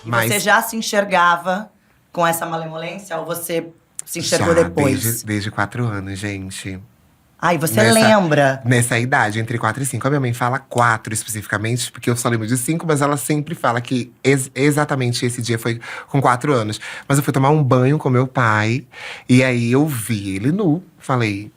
E Mas você já se enxergava com essa malemolência? Ou você se enxergou já, depois? desde 4 anos, gente. Ai, você lembra? Nessa idade, entre 4 e 5. A minha mãe fala 4 especificamente, porque eu só lembro de 5, mas ela sempre fala que exatamente esse dia foi com 4 anos. Mas eu fui tomar um banho com meu pai, e aí eu vi ele nu. Falei,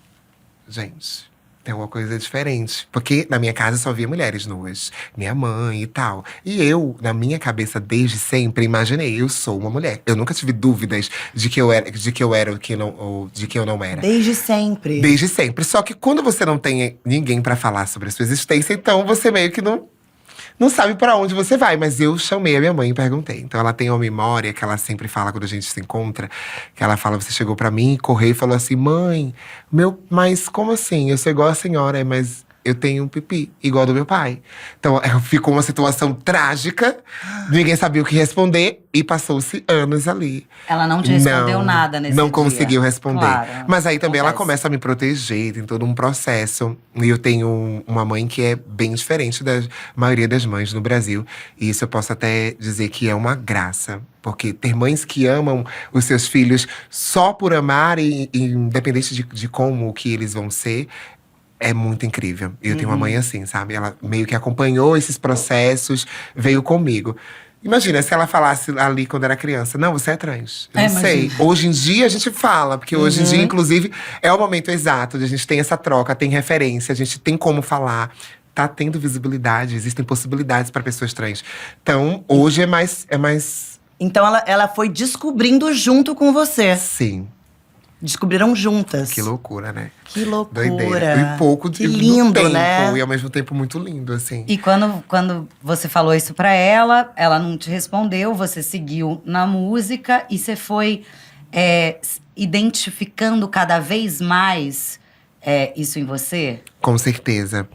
gente, tem alguma coisa diferente. Porque na minha casa só via mulheres nuas, minha mãe e tal. E eu, na minha cabeça, desde sempre, imaginei, eu sou uma mulher. Eu nunca tive dúvidas de que eu era, ou que não, ou de que eu não era. Desde sempre. Desde sempre. Só que quando você não tem ninguém pra falar sobre a sua existência, então você meio que não sabe pra onde você vai. Mas eu chamei a minha mãe e perguntei. Então ela tem uma memória que ela sempre fala quando a gente se encontra. Que ela fala, você chegou pra mim, correu e falou assim: mãe, mas como assim? Eu sou igual a senhora, mas eu tenho um pipi, igual do meu pai. Então ficou uma situação trágica. Ninguém sabia o que responder. E passou-se anos ali. Ela não te respondeu nada nesse Não dia. conseguiu responder. Claro, Mas aí também ela acontece. começa a me proteger, tem todo um processo. E eu tenho uma mãe que é bem diferente da maioria das mães no Brasil. E isso eu posso até dizer que é uma graça. Porque ter mães que amam os seus filhos só por amar, e independente de como que eles vão ser, é muito incrível. E eu tenho uma mãe assim, sabe? Ela meio que acompanhou esses processos, veio comigo. Imagina, se ela falasse ali quando era criança, não, você é trans. Eu não sei. Hoje em dia a gente fala, porque hoje em dia, inclusive, é o momento exato de a gente ter essa troca, tem referência, a gente tem como falar. Tá tendo visibilidade, existem possibilidades para pessoas trans. Então, hoje é mais. Então ela foi descobrindo junto com você. Sim. Descobriram juntas. Que loucura, né? Que loucura. Doideira. E pouco que do lindo, tempo, né? e ao mesmo tempo muito lindo, assim. E quando você falou isso pra ela, ela não te respondeu, você seguiu na música e você foi identificando cada vez mais isso em você? Com certeza.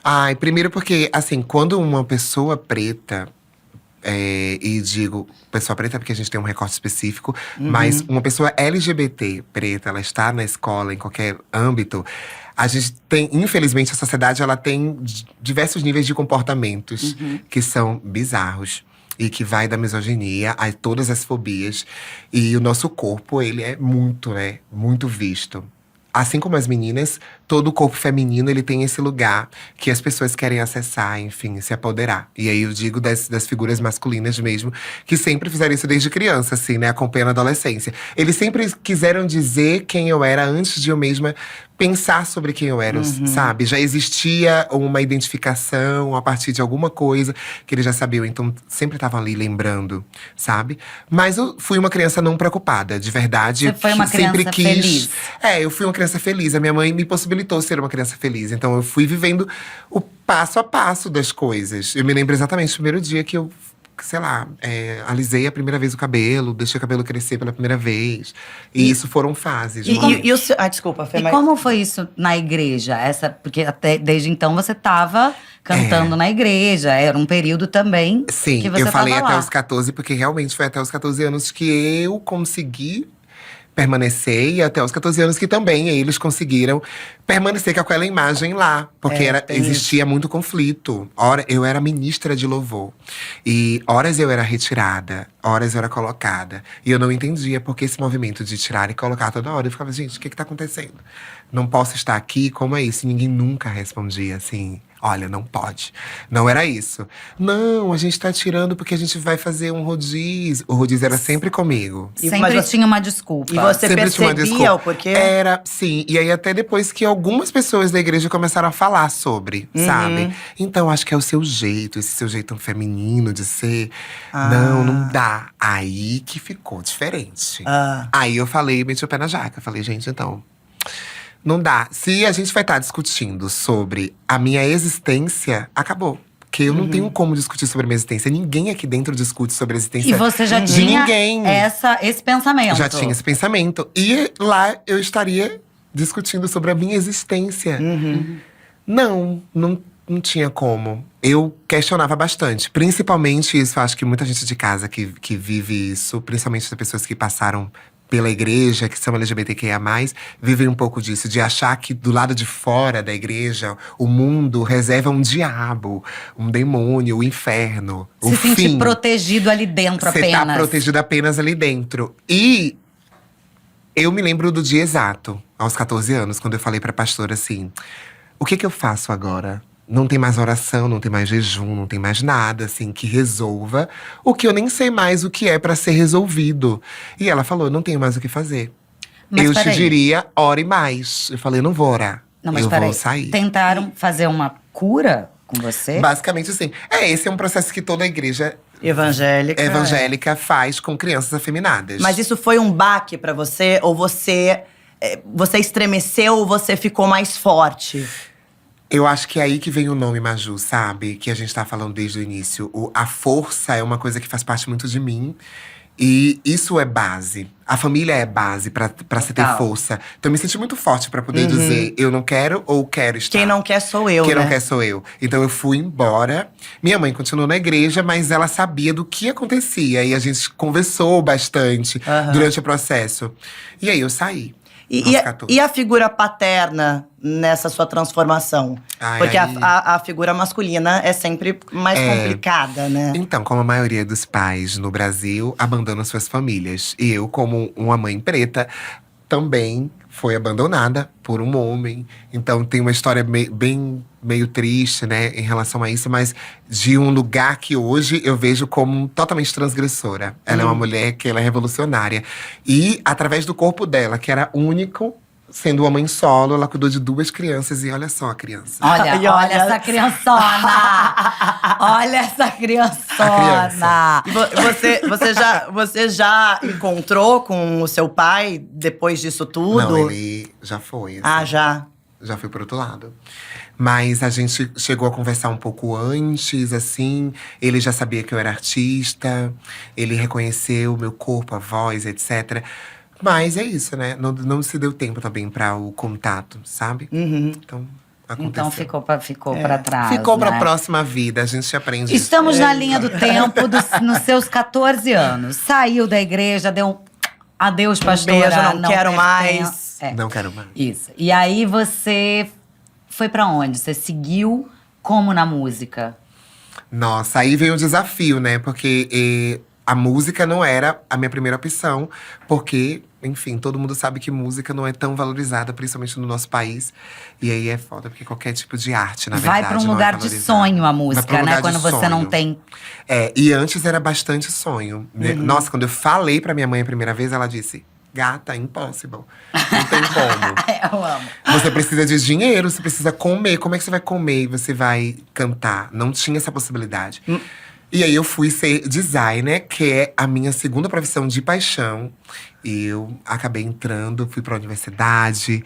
Ai, primeiro porque, assim, quando uma pessoa preta… e digo pessoa preta porque a gente tem um recorte específico. Mas uma pessoa LGBT preta, ela está na escola, em qualquer âmbito. A gente tem, infelizmente, a sociedade ela tem diversos níveis de comportamentos que são bizarros. E que vai da misoginia a todas as fobias. E o nosso corpo, ele é muito visto. Assim como as meninas, todo o corpo feminino ele tem esse lugar que as pessoas querem acessar, enfim, se apoderar. E aí eu digo das figuras masculinas mesmo, que sempre fizeram isso desde criança, assim, né? Acompanhando a adolescência. Eles sempre quiseram dizer quem eu era antes de eu mesma pensar sobre quem eu era, sabe? Já existia uma identificação a partir de alguma coisa que eles já sabiam. Então, sempre estavam ali lembrando, sabe? Mas eu fui uma criança não preocupada, de verdade. Você foi uma criança feliz? Eu fui uma criança feliz. A minha mãe me possibilitou ser uma criança feliz. Então, eu fui vivendo o passo a passo das coisas. Eu me lembro exatamente do primeiro dia que eu… sei lá, alisei a primeira vez o cabelo, deixei o cabelo crescer pela primeira vez. E isso foram fases. Desculpa, Fê, E como foi isso na igreja? Porque até desde então você estava cantando na igreja. Era um período também Sim, que você eu falei tava até lá. os 14, porque realmente foi até os 14 anos que eu consegui permanecer. E até os 14 anos que também eles conseguiram permanecer com aquela imagem lá. Porque existia muito conflito. Eu era ministra de louvor. E horas eu era retirada, horas eu era colocada. E eu não entendia porque esse movimento de tirar e colocar toda hora. Eu ficava, gente, o que tá acontecendo? Não posso estar aqui, como é isso? E ninguém nunca respondia assim… olha, não pode. Não era isso. Não, a gente tá tirando porque a gente vai fazer um rodízio. O rodízio era sempre comigo. Sempre tinha uma desculpa. E você Sempre tinha uma percebia desculpa. o porquê? Era, sim. E aí até depois que algumas pessoas da igreja começaram a falar sobre, sabe? Então, acho que é o seu jeito, esse seu jeito feminino de ser. Não dá. Aí que ficou diferente. Aí eu falei, meti o pé na jaca. Falei, gente, então… não dá. Se a gente vai estar discutindo sobre a minha existência, acabou. Porque eu não tenho como discutir sobre a minha existência. Ninguém aqui dentro discute sobre a existência E você já de tinha ninguém. esse pensamento. Já tinha esse pensamento. E lá eu estaria discutindo sobre a minha existência. Não tinha como. Eu questionava bastante. Principalmente isso, acho que muita gente de casa que vive isso, principalmente as pessoas que passaram pela igreja, que são LGBTQIA+, vivem um pouco disso, de achar que do lado de fora da igreja, o mundo reserva um diabo, um demônio, o inferno, o Se sentir fim. protegido ali dentro Você apenas. tá protegido apenas ali dentro. E eu me lembro do dia exato, aos 14 anos, quando eu falei pra pastora assim: o que eu faço agora? Não tem mais oração, não tem mais jejum, não tem mais nada, assim, que resolva o que eu nem sei mais o que é pra ser resolvido. E ela falou: não tenho mais o que fazer. Mas Eu te peraí. diria, ore mais. Eu falei: não vou orar. Não, mas eu peraí. vou sair. Tentaram fazer uma cura com você? Basicamente, assim. Esse é um processo que toda igreja Evangélica. faz com crianças afeminadas. Mas isso foi um baque pra você? Ou você estremeceu ou você ficou mais forte? Eu acho que é aí que vem o nome Maju, sabe? Que a gente tá falando desde o início. A força é uma coisa que faz parte muito de mim. E isso é base. A família é base pra se ter Total. força. Então eu me senti muito forte pra poder dizer: eu não quero ou quero estar. Quem não quer sou eu, Quem né? não quer sou eu. Então eu fui embora. Minha mãe continuou na igreja, mas ela sabia do que acontecia. E a gente conversou bastante durante o processo. E aí eu saí. E, aos e a, 14. e a figura paterna nessa sua transformação? Ai, Porque aí- a figura masculina é sempre mais complicada, né? Então, como a maioria dos pais no Brasil abandonam suas famílias. E eu, como uma mãe preta, também foi abandonada por um homem. Então tem uma história meio triste, né, em relação a isso, mas de um lugar que hoje eu vejo como totalmente transgressora. Ela é uma mulher que ela é revolucionária. E através do corpo dela, que era único, sendo uma mãe solo, ela cuidou de 2 crianças. E olha só a criança. Olha, E olha olha- essa criançona! Olha essa criançona! E você já encontrou com o seu pai depois disso tudo? Não, ele já foi. Ah, assim. já. Já fui pro outro lado. Mas a gente chegou a conversar um pouco antes, assim. Ele já sabia que eu era artista. Ele reconheceu o meu corpo, a voz, etc. Mas é isso, né? Não se deu tempo também para o contato, sabe? Então, aconteceu. Então ficou pra trás. Ficou pra né? próxima vida, a gente aprende. Estamos na linha do tempo nos seus 14 anos. Saiu da igreja, deu um adeus, pastora. beijo, não quero pertenço. mais. É, Não quero mais. isso. E aí você foi pra onde? Você seguiu como na música? Nossa, aí veio o desafio, né? Porque a música não era a minha primeira opção. Porque, enfim, todo mundo sabe que música não é tão valorizada, principalmente no nosso país. E aí é foda, porque qualquer tipo de arte, na verdade, Vai pra um não é lugar de valorizada. sonho a Vai pra música, um né? lugar de Quando você não sonho. tem. E antes era bastante sonho. Né? Nossa, quando eu falei pra minha mãe a primeira vez, ela disse: gata, impossible. Não tem como. Eu amo. Você precisa de dinheiro, você precisa comer. Como é que você vai comer e você vai cantar? Não tinha essa possibilidade. E aí eu fui ser designer, que é a minha segunda profissão de paixão. E eu acabei entrando, fui pra universidade,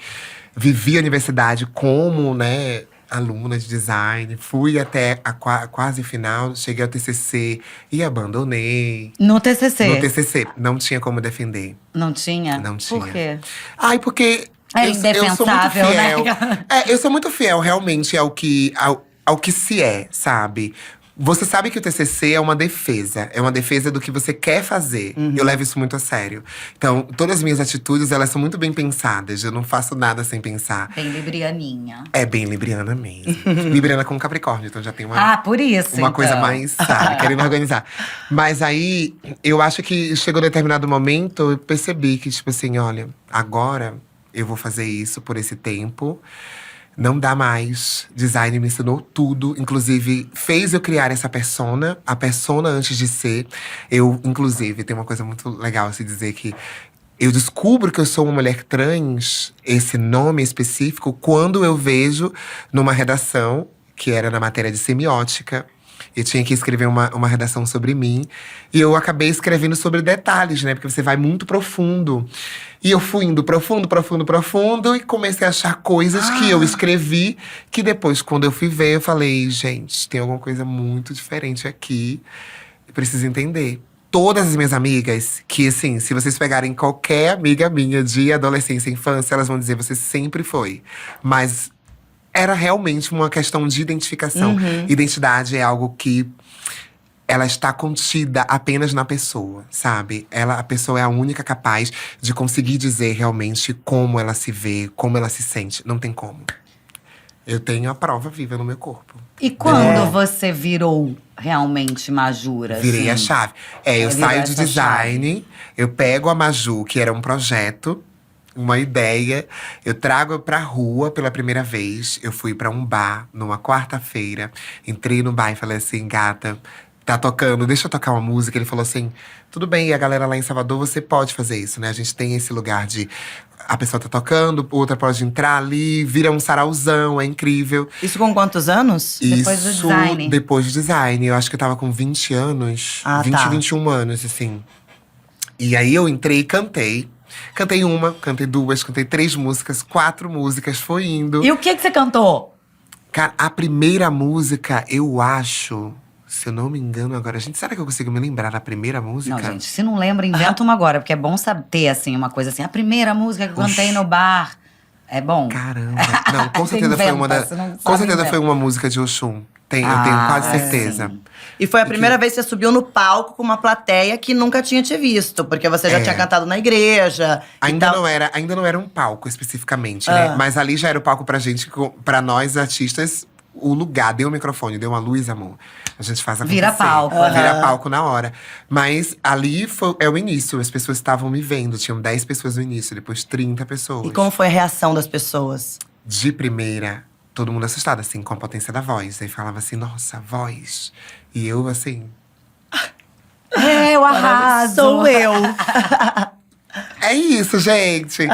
vivi a universidade como, né, aluna de design. Fui até a quase final, cheguei ao TCC e abandonei. No TCC. No TCC, não tinha como defender. Não tinha? Não tinha. Por quê? Ai, porque É eu sou muito indefensável, né? fiel. Eu sou muito fiel realmente ao que se é, sabe? Você sabe que o TCC é uma defesa. É uma defesa do que você quer fazer. Eu levo isso muito a sério. Então, todas as minhas atitudes, elas são muito bem pensadas. Eu não faço nada sem pensar. Bem librianinha. É bem libriana mesmo. Libriana com Capricórnio, então já tem uma… Ah, por isso, Uma coisa então. mais, sabe, querendo organizar. Mas aí, eu acho que chegou um determinado momento, eu percebi que, tipo assim, olha, agora eu vou fazer isso por esse tempo. Não dá mais. Design me ensinou tudo. Inclusive, fez eu criar essa persona. A persona antes de ser. Eu, inclusive, tem uma coisa muito legal a se dizer que… Eu descubro que eu sou uma mulher trans, esse nome específico, quando eu vejo numa redação, que era na matéria de semiótica. Eu tinha que escrever uma redação sobre mim. E eu acabei escrevendo sobre detalhes, né? Porque você vai muito profundo. E eu fui indo profundo. E comecei a achar coisas que eu escrevi. Que depois, quando eu fui ver, eu falei… Gente, tem alguma coisa muito diferente aqui. Eu preciso entender. Todas as minhas amigas, que assim, se vocês pegarem qualquer amiga minha de adolescência e infância, elas vão dizer, você sempre foi. Mas era realmente uma questão de identificação. Identidade é algo que ela está contida apenas na pessoa, sabe? A pessoa é a única capaz de conseguir dizer realmente como ela se vê, como ela se sente. Não tem como. Eu tenho a prova viva no meu corpo. E quando você virou realmente Majura? Virei a assim? chave. Eu virou saio de essa design, eu pego a Maju, que era um projeto, uma ideia, eu trago pra rua pela primeira vez. Eu fui pra um bar numa quarta-feira, entrei no bar e falei assim, gata, tá tocando, deixa eu tocar uma música. Ele falou assim, tudo bem, e a galera lá em Salvador, você pode fazer isso, né? A gente tem esse lugar de… A pessoa tá tocando, outra pode entrar ali, vira um sarauzão, é incrível. Isso com quantos anos? Depois do design. Depois do design. Eu acho que eu tava com 20 anos. Ah, 20, tá. 21 anos, assim. E aí eu entrei e cantei. Cantei uma, cantei duas, cantei 3 músicas, 4 músicas, foi indo. E o que você cantou? Cara, a primeira música, eu acho… Se eu não me engano agora… Gente, será que eu consigo me lembrar da primeira música? Não, gente, se não lembra, inventa uma agora. Porque é bom ter, assim, uma coisa assim. A primeira música que eu cantei no bar. É bom? Caramba. Não, com Você certeza foi uma inventa, da… você não Com sabe, certeza inventa. foi uma música de Oxum. Eu tenho quase certeza. sim. E foi a primeira vez que você subiu no palco com uma plateia que nunca tinha te visto. Porque você já tinha cantado na igreja. Ainda não era um palco especificamente, né? Mas ali já era o palco pra gente, pra nós artistas, o lugar. Deu o microfone, deu uma luz, amor. A gente faz acontecer. Vira palco. Vira palco na hora. Mas ali é o início. As pessoas estavam me vendo. Tinham 10 pessoas no início, depois 30 pessoas. E como foi a reação das pessoas? De primeira, todo mundo assustado, assim, com a potência da voz. Aí falava assim, nossa, voz. E eu, assim… Eu arraso. Sou eu. É isso, gente!